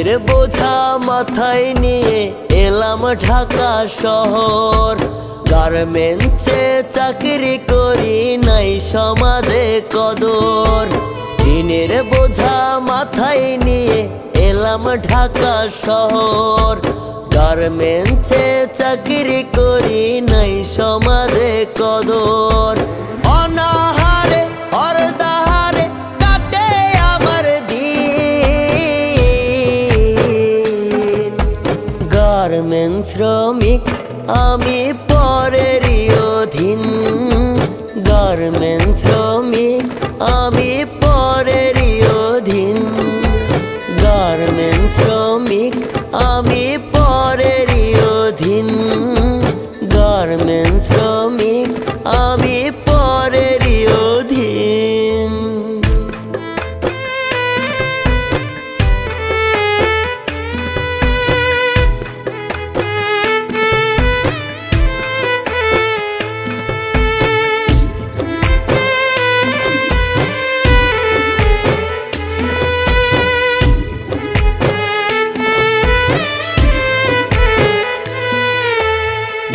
ঋণের বোঝা মাথায় নিয়ে এলাম ঢাকা শহর। গার্মেন্টসে চাকরি করি, নাই সমাজে কদর। ঋণের বোঝা মাথায় নিয়ে এলাম ঢাকা শহর। গার্মেন্টসে চাকরি করি, নাই সমাজে কদর। অনাহারে অর্ধাহারে কাটে আমার দিন। গার্মেন্টস শ্রমিক আমি পরেরই অধীন। গার্মেন্টস শ্রমিক আমি পরেরই অধীন। গার্মেন্টস শ্রমিক আমি পরেরই অধীন। গার্মেন্টস শ্রমিক আমি পরেরই অধীন।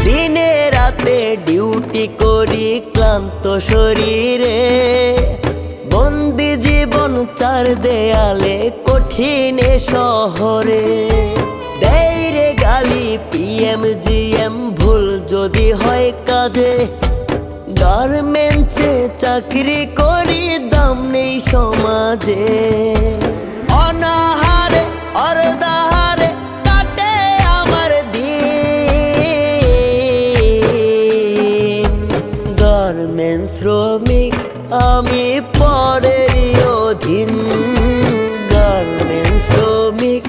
দিনে রাতে ডিউটি করি ক্লান্ত শরীরে। বন্দি জীবন চার দেয়ালে কঠিন এ শহরে। দেয় রে গালি পিএম জিএম ভুল যদি হয় কাজে। গার্মেন্টসে চাকরি করি দাম নেই সমাজে। অনাহারে অর্ধাহারে কাটে আমার দিন। গার্মেন্টস শ্রমিক আমি পরেরই অধীন। গার্মেন্টস শ্রমিক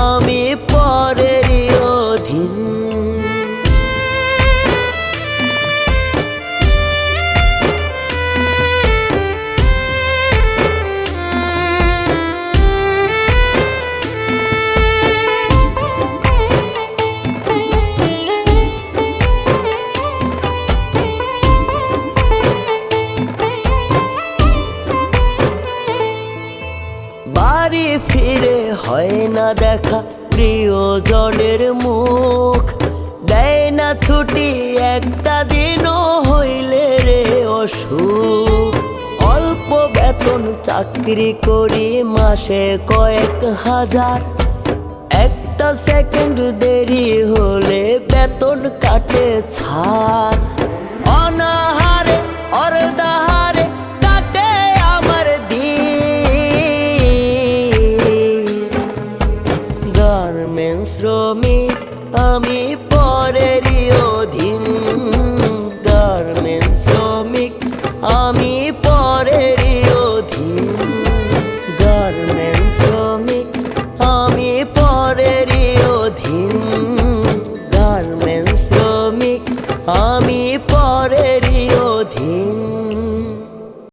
আমি পরেরই অধীন। বাড়ি ফিরে হয় না দেখা প্রিয়জনের মুখ। দেয় না ছুটি একটা দিনও হইলে রে অসুখ। অল্প বেতন চাকরি করি মাসে কয়েক হাজার। একটা সেকেন্ড দেরি হলে বেতন কাটে ছাড়। অনাহারে অর্ধাহারে কাটে আমার দিন। গার্মেন্টস শ্রমিক